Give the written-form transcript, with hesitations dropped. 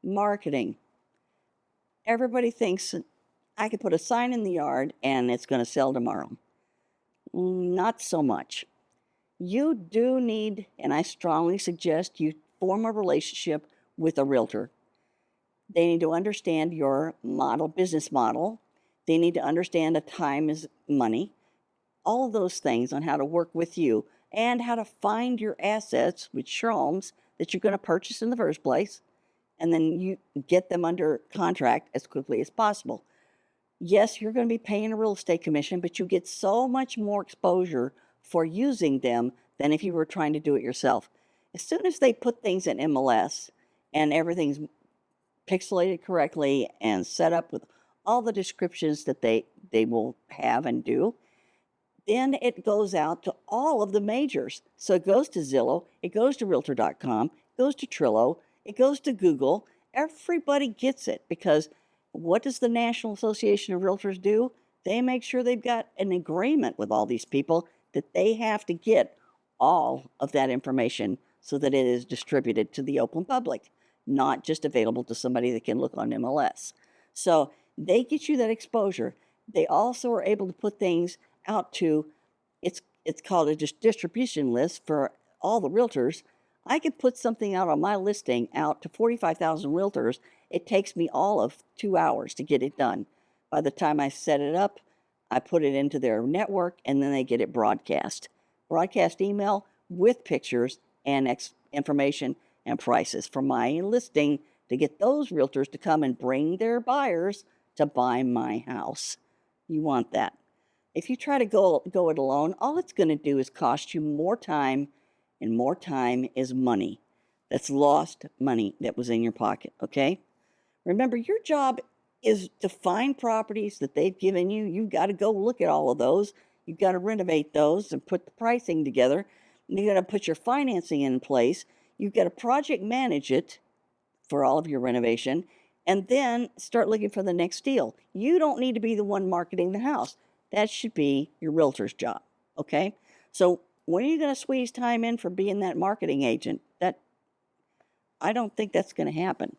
Marketing. Everybody thinks I could put a sign in the yard and it's going to sell tomorrow. Not so much. You do need, and I strongly suggest you form a relationship with a realtor. They need to understand your business model. They need to understand that time is money. All of those things on how to work with you and how to find your assets, which are homes that you're going to purchase in the first place, and then you get them under contract as quickly as possible. Yes, you're going to be paying a real estate commission, but you get so much more exposure for using them than if you were trying to do it yourself. As soon as they put things in MLS and everything's pixelated correctly and set up with all the descriptions that they will have and do, then it goes out to all of the majors. So it goes to Zillow, it goes to Realtor.com, it goes to Trillo, it goes to Google. Everybody gets it because what does the National Association of Realtors do? They make sure they've got an agreement with all these people that they have to get all of that information so that it is distributed to the open public, not just available to somebody that can look on MLS. So they get you that exposure. They also are able to put things out to it's called a distribution list for all the realtors. I could put something out on my listing out to 45,000 realtors. It takes me all of 2 hours to get it done. By the time I set it up, I put it into their network and then they get it broadcast email with pictures and information and prices for my listing to get those realtors to come and bring their buyers to buy my house. You want that. If you try to go it alone, all it's going to do is cost you more time, and more time is money. That's lost money that was in your pocket, okay? Remember, your job is to find properties that they've given you. You've got to go look at all of those. You've got to renovate those and put the pricing together. You've got to put your financing in place. You've got to project manage it for all of your renovation, and then start looking for the next deal. You don't need to be the one marketing the house. That should be your realtor's job, okay? So when are you going to squeeze time in for being that marketing agent? That I don't think that's going to happen.